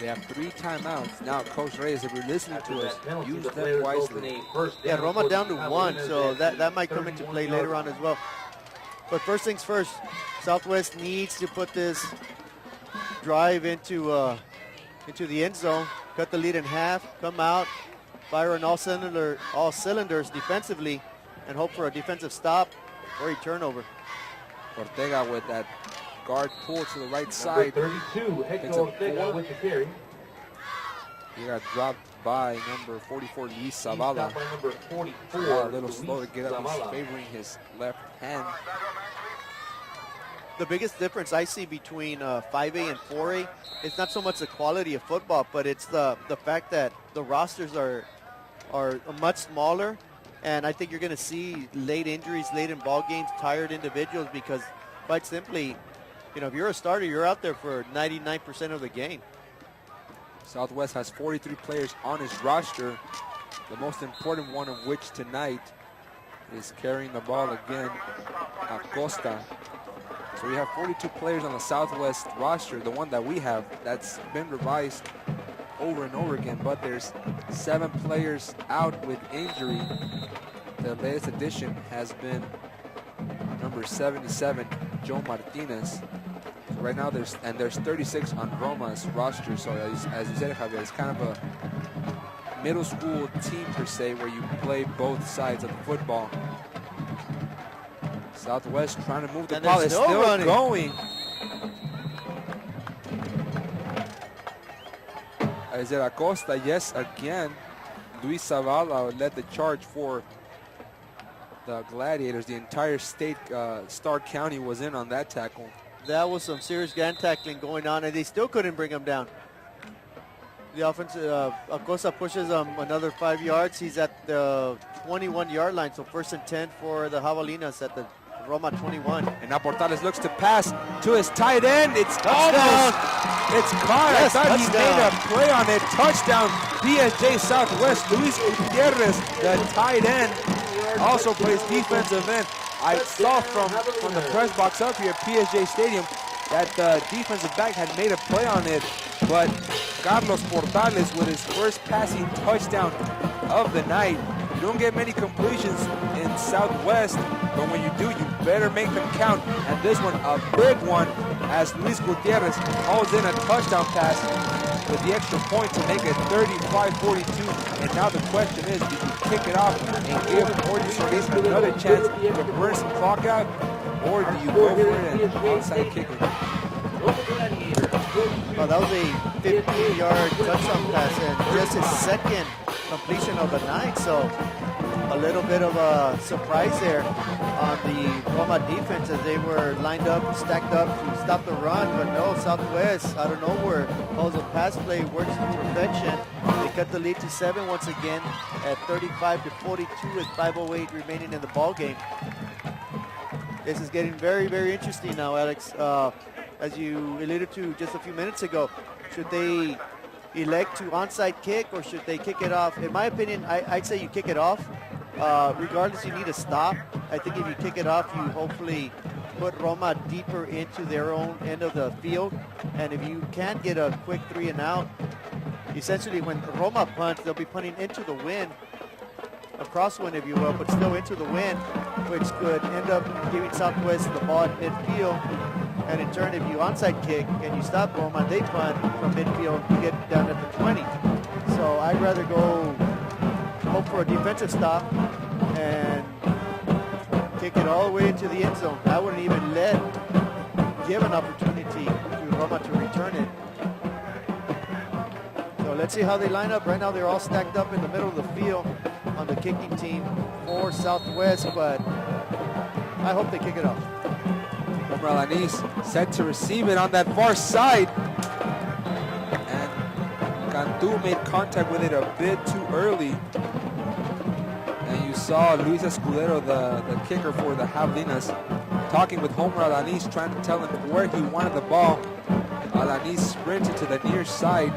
They have 3 timeouts. Now, Coach Reyes, if you're listening to us, use them wisely. Yeah, Roma down to 1, so that might come into play later on as well. But first things first, Southwest needs to put this drive into the end zone, cut the lead in half, come out, fire on all cylinders defensively, and hope for a defensive stop or a turnover. Ortega with that guard pull to the right side. 32, Hector Ortega with the carry. He got dropped by number 44, Luis Zavala. By number 44, A little slow to get up. He's favoring his left hand. The biggest difference I see between 5A and 4A is not so much the quality of football, but it's the fact that the rosters are much smaller, and I think you're going to see late injuries, late in ball games, tired individuals, because quite simply, if you're a starter, you're out there for 99% of the game. Southwest has 43 players on his roster, the most important one of which tonight is carrying the ball again, Acosta. So we have 42 players on the Southwest roster, the one that we have that's been revised over and over again, but there's 7 players out with injury. The latest addition has been number 77, Joe Martinez. So right now there's 36 on Roma's roster, so as you said, Javier, it's kind of a middle school team per se where you play both sides of the football. Southwest trying to move the ball. It's still running. Going. Is it Acosta? Yes, again. Luis Zavala led the charge for the Gladiators. The entire state, Stark County was in on that tackle. That was some serious gun tackling going on, and they still couldn't bring him down. The offense, Acosta pushes him another 5 yards. He's at the 21-yard line, so 1st and 10 for the Javelinas at the Roma 21. And now Portales looks to pass to his tight end. It's almost, it's caught. Yes, I thought touchdown. he made a play on it. Touchdown, PSJ Southwest. Luis Gutierrez, the tight end, also plays defensive end. I saw from the press box up here at PSJ Stadium that the defensive back had made a play on it, but Carlos Portales with his first passing touchdown of the night. You don't get many completions in Southwest, but when you do, you better make them count. And this one, a big one, as Luis Gutierrez hauls in a touchdown pass with the extra point to make it 35-42. And now the question is, do you kick it off and give Ortiz another chance to burn some clock out, or do you go for it and onside kick it? Well, that was a 15-yard touchdown pass and just his second completion of the night. So a little bit of a surprise there on the Roma defense as they were lined up, stacked up to stop the run. But no, Southwest out of nowhere calls a pass play, works to perfection. They cut the lead to 7 once again at 35-42 with 5:08 remaining in the ball game. This is getting very, very interesting now, Alex. As you alluded to just a few minutes ago, should they elect to onside kick or should they kick it off? In my opinion, I'd say you kick it off. Regardless, you need a stop. I think if you kick it off, you hopefully put Roma deeper into their own end of the field. And if you can't get a quick 3 and out, essentially when Roma punts, they'll be punting into the wind, a crosswind if you will, but still into the wind, which could end up giving Southwest the ball at midfield. And in turn, if you onside kick and you stop Roma, they punt from midfield, you get down at the 20. So I'd rather go hope for a defensive stop and kick it all the way into the end zone. I wouldn't even give an opportunity to Roma to return it. So let's see how they line up. Right now they're all stacked up in the middle of the field on the kicking team for Southwest, but I hope they kick it off. Alanis set to receive it on that far side. And Cantu made contact with it a bit too early. And you saw Luis Escudero, the kicker for the Javelinas, talking with Homer Alanis, trying to tell him where he wanted the ball. Alanis sprinted to the near side,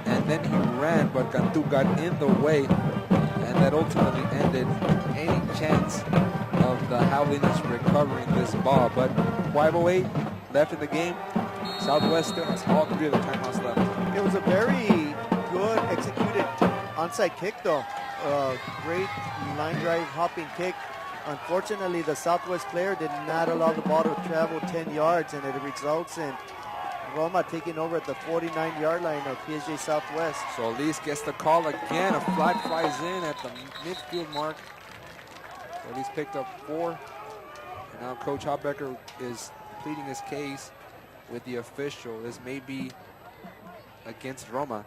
and then he ran, but Cantu got in the way, and that ultimately ended any chance of the Javelinas recovering this ball. But 5:08 left in the game. Southwest still has all three of the timeouts left. It was a very good executed onside kick, though. Great line drive hopping kick. Unfortunately, the Southwest player did not allow the ball to travel 10 yards, and it results in Roma taking over at the 49-yard line of PSJA Southwest. So Elise gets the call again. A flag flies in at the midfield mark. So Elise picked up 4. And now Coach Hopbecker is pleading his case with the official. This may be against Roma.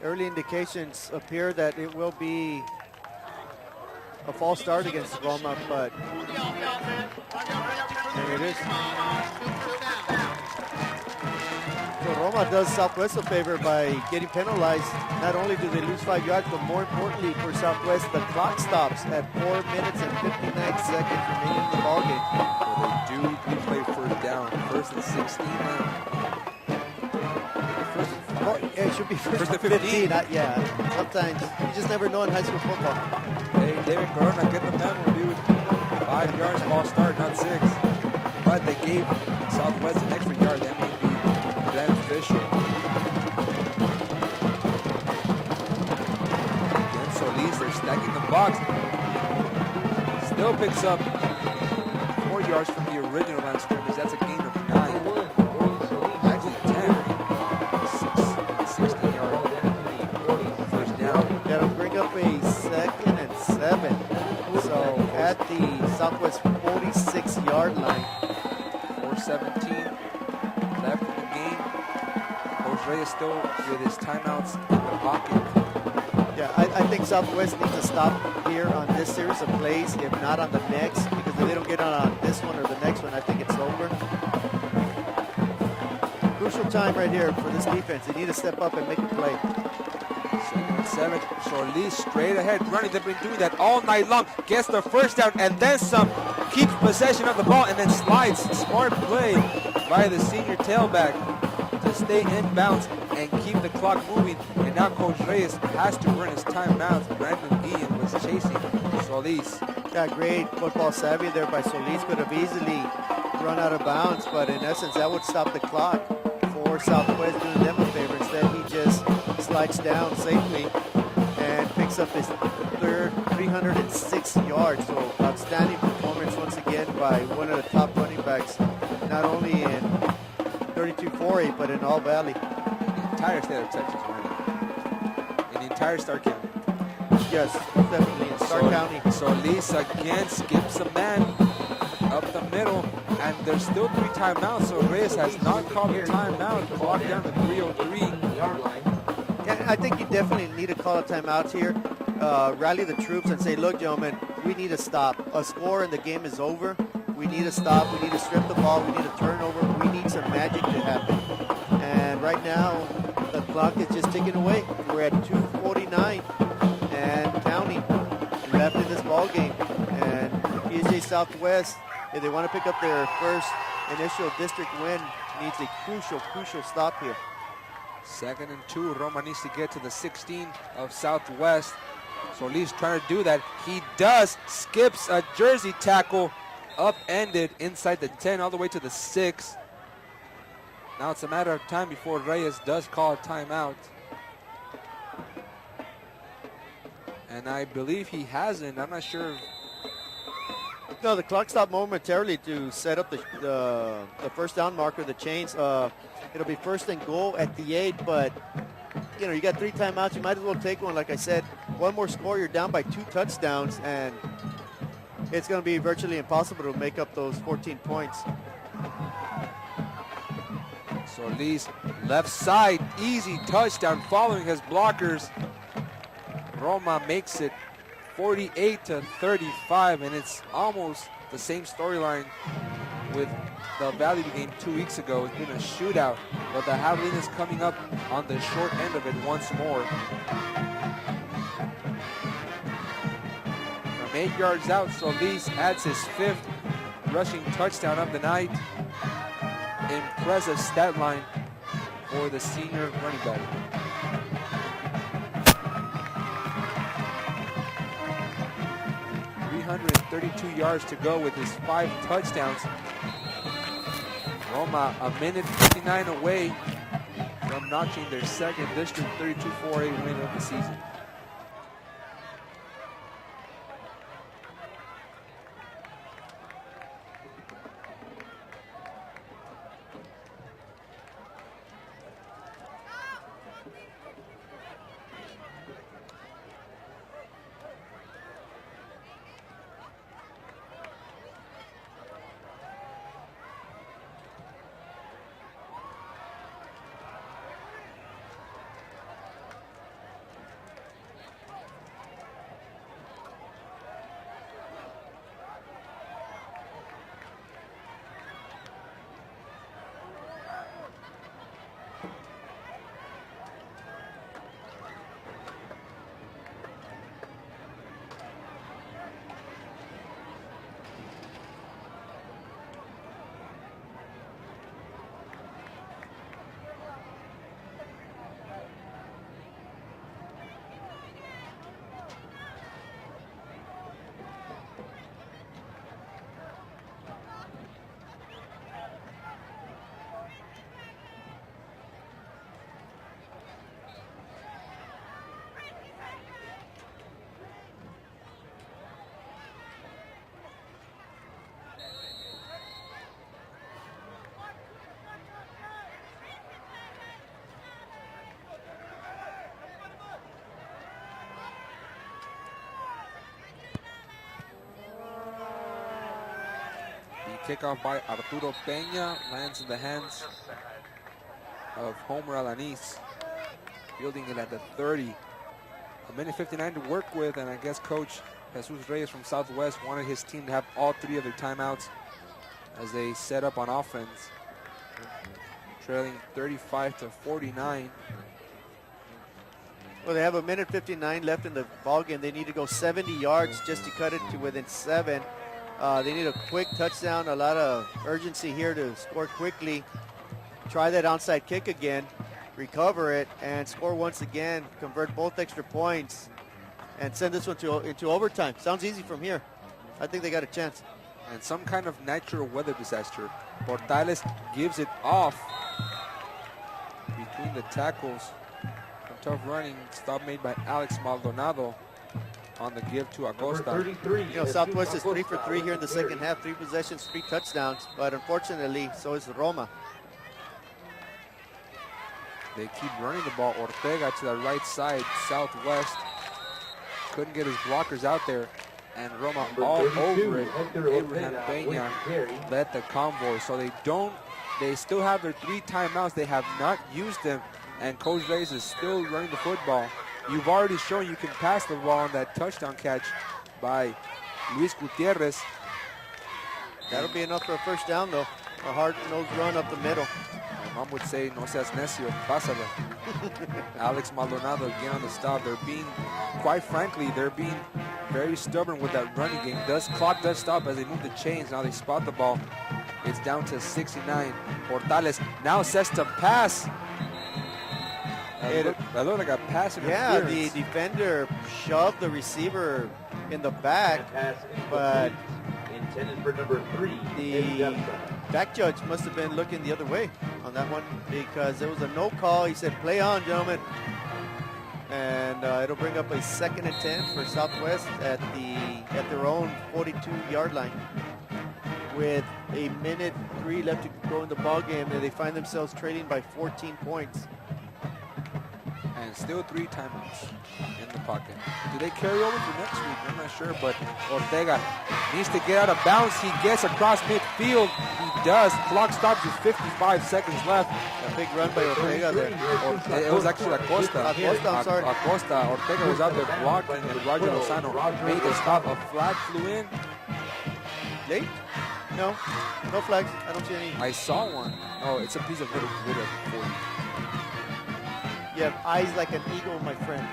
Early indications appear that it will be a false start against Roma, but there it is. So Roma does Southwest a favor by getting penalized. Not only do they lose 5 yards, but more importantly for Southwest, the clock stops at 4 minutes and 59 seconds remaining in the ballgame. So they do replay first down. First and 16 now. It should be first and 15. Yeah, sometimes you just never know in high school football. Hey, David Corona, get the memo, dude. 5 yards, false start, not 6. But they gave Southwest an extra yard. That may be beneficial. Again, Solis, they're stacking the box. Still picks up 4 yards from the original line of scrimmage. That's a gain of 9. Actually 10. 16 yard first down. That'll bring up a 2nd and 7. So at the Southwest 46-yard line. 4:17 left in the game. Coach Reyes still with his timeouts in the pocket. Yeah, I think Southwest needs to stop here on this series of plays, if not on the next, because if they don't get on this one or the next one, I think it's over. Crucial time right here for this defense. They need to step up and make a play. 2nd and 7. Solis straight ahead running. They've been doing that all night long. Gets the first down and then some. Keeps possession of the ball and then slides. Smart play by the senior tailback to stay in bounds and keep the clock moving. And now Coach Reyes has to run his timeouts. Brandon Ian was chasing Solis. Got great football savvy there by Solis. Could have easily run out of bounds, but in essence, that would stop the clock for Southwest, doing them a favor. Instead, he just slides down safely and picks up his third 306 yards. So outstanding performance once again by one of the top running backs, not only in 32-4A, but in all Valley. The entire state of Texas right now. In the entire Stark County. Yes, definitely in Stark County. Solis again skips a man up the middle, and there's still 3 timeouts, so Reyes has not called a timeout. Clock down to 3:03. Yeah, I think you definitely need to call a timeout here. Rally the troops and say, look, gentlemen, we need to stop. A score and the game is over. We need to stop. We need to strip the ball. We need a turnover. We need some magic to happen. And right now, the clock is just ticking away. We're at 2:49 and counting left in this ball game. And PSJA Southwest, if they want to pick up their first initial district win, needs a crucial stop here. 2nd and 2. Roma needs to get to the 16 of Southwest. Solis trying to do that. He does. Skips a jersey tackle. Upended inside the 10 all the way to the 6. Now it's a matter of time before Reyes does call a timeout. And I believe he hasn't. I'm not sure. No, the clock stopped momentarily to set up the first down marker, the chains. It'll be first and goal at the 8, but you got 3 timeouts. You might as well take one. Like I said, one more score, you're down by 2 touchdowns, and it's going to be virtually impossible to make up those 14 points. Solis, left side, easy touchdown following his blockers. Roma makes it 48-35, and it's almost the same storyline with the Valley game 2 weeks ago. It's been a shootout, but the Javelinas coming up on the short end of it once more. From 8 yards out, Solis adds his 5th rushing touchdown of the night. Impressive stat line for the senior running back. .332 yards to go with his 5 touchdowns. Roma a minute 59 away from notching their second District 32-4A win of the season. Kickoff by Arturo Peña lands in the hands of Homer Alanis, fielding it at the 30. A minute 59 to work with, and I guess Coach Jesus Reyes from Southwest wanted his team to have all 3 of their timeouts as they set up on offense, trailing 35-49. Well, they have a minute 59 left in the ball game. They need to go 70 yards just to cut it to within 7. They need a quick touchdown, a lot of urgency here to score quickly. Try that onside kick again, recover it, and score once again, convert both extra points, and send this one into overtime. Sounds easy from here. I think they got a chance. And some kind of natural weather disaster. Portales gives it off between the tackles. A tough running stop made by Alex Maldonado on the give to Acosta. Southwest is 3 for 3 here in the second half. 3 possessions, 3 touchdowns. But unfortunately, so is Roma. They keep running the ball. Ortega to the right side, Southwest. Couldn't get his blockers out there. And Roma all over it. Abraham Peña led the convoy. So they still have their 3 timeouts. They have not used them. And Coach Reyes is still running the football. You've already shown you can pass the ball on that touchdown catch by Luis Gutierrez. That'll be enough for a first down, though. A hard-nosed run up the middle. My mom would say, no seas necio, pásalo. Alex Maldonado again on the stop. Quite frankly, they're being very stubborn with that running game. Clock does stop as they move the chains. Now they spot the ball. It's down to 69. Portales now sets to pass. That looked like a pass interference. Yeah, the defender shoved the receiver in the back, but intended for number 3. The back judge must have been looking the other way on that one because there was a no call. He said, play on, gentlemen. And it'll bring up a 2nd and 10 for Southwest at their own 42-yard line. With a minute 3 left to go in the ball game, and they find themselves trailing by 14 points. And still 3 timeouts in the pocket. Do they carry over for next week? I'm not sure, but Ortega needs to get out of bounds. He gets across midfield. He does. Clock stops with 55 seconds left. A big run by Ortega there. It was actually Acosta. Acosta, I'm sorry. Acosta. Ortega was out there blocking, and Roger Lozano made the stop. A flag flew in. Late? No flags. I don't see any. I saw one. Oh, it's a piece of little glitter for you. You have eyes like an eagle, my friend.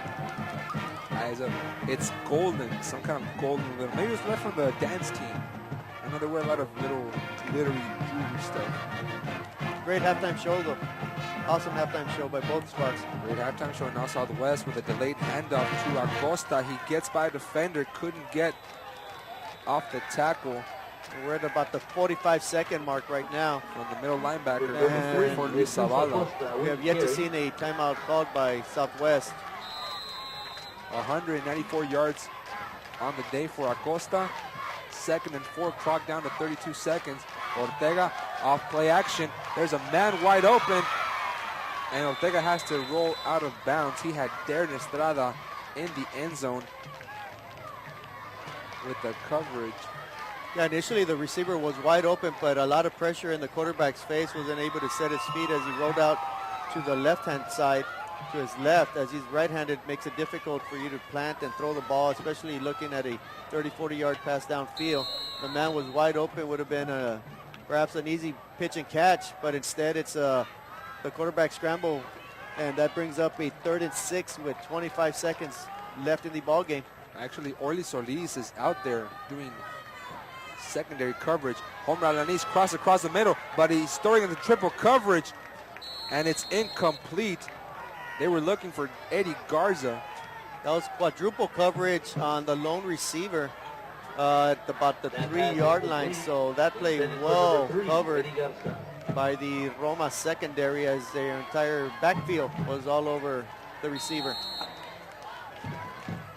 Eyes up. It's golden, some kind of golden little. Maybe it's left from the dance team. I know they wear a lot of little glittery jewelry stuff. Great halftime show, though. Awesome halftime show by both spots. Great halftime show now Southwest with a delayed handoff to Acosta. He gets by a defender, couldn't get off the tackle. We're at about the 45-second mark right now. From the middle linebacker And for Luis Zavala. We have yet to see a timeout called by Southwest. 194 yards on the day for Acosta. 2nd and 4, clock down to 32 seconds. Ortega off play action. There's a man wide open. And Ortega has to roll out of bounds. He had Darren Estrada in the end zone with the coverage. Yeah, initially the receiver was wide open, but a lot of pressure in the quarterback's face. Wasn't able to set his feet as he rolled out to the left-hand side, to his left. As he's right-handed, makes it difficult for you to plant and throw the ball, especially looking at a 30-40 yard pass downfield. The man was wide open, would have been perhaps an easy pitch and catch, but instead it's the quarterback scramble, and that brings up a 3rd and 6 with 25 seconds left in the ball game. Actually, Orly Solis is out there doing secondary coverage. Homer Alanis cross across the middle, but he's throwing in the triple coverage, and it's incomplete. They were looking for Eddie Garza. That was quadruple coverage on the lone receiver at about the 3-yard line, so that play well covered by the Roma secondary as their entire backfield was all over the receiver.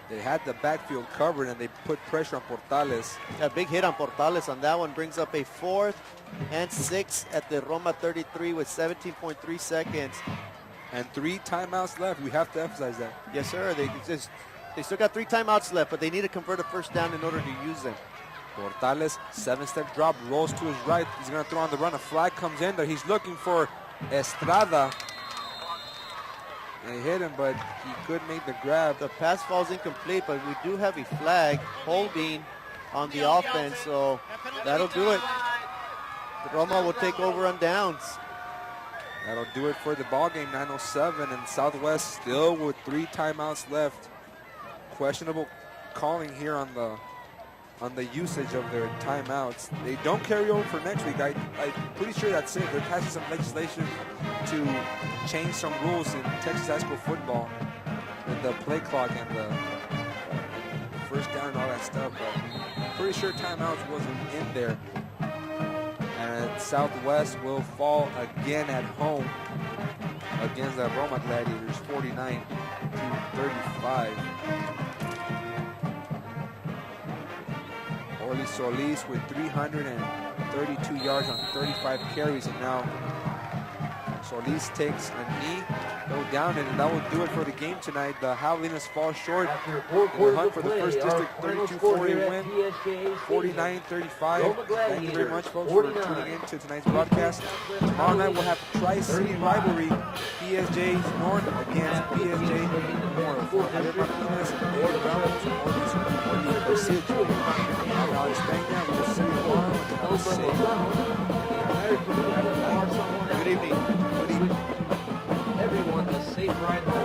They had the backfield covered, and they put pressure on Portales. A big hit on Portales on that one. Brings up a 4th and 6 at the Roma 33 with 17.3 seconds. And 3 timeouts left. We have to emphasize that. Yes, sir. They still got 3 timeouts left, but they need to convert a first down in order to use them. Portales, 7-step drop, rolls to his right. He's going to throw on the run. A flag comes in there. He's looking for Estrada. And he hit him, but he could make the grab. The pass falls incomplete, but we do have a flag holding on the offense, so that'll do it. Roma will take over on downs. That'll do it for the ball game. 9:07, and Southwest still with 3 timeouts left. Questionable calling here on the usage of their timeouts. They don't carry over for next week. I'm pretty sure that's it. They're passing some legislation to change some rules in Texas high school football with the play clock and the first down and all that stuff. But I'm pretty sure timeouts wasn't in there. And Southwest will fall again at home against the Roma Gladiators, 49-35. Orly Solis with 332 yards on 35 carries, and now Solis takes a knee, go down, and that will do it for the game tonight. The Javelinas fall short in the hunt for the first district 32-40 win, 49-35. Thank you very much, folks, for tuning in to tonight's broadcast. Tomorrow night we'll have Tri-City rivalry, PSJ North against PSJ North. Javier Martinez, Dave Ramos, Orly Garcia, I'm Alex Peña. We'll see you tomorrow. Have a safe. Good evening. Everyone, a safe ride home.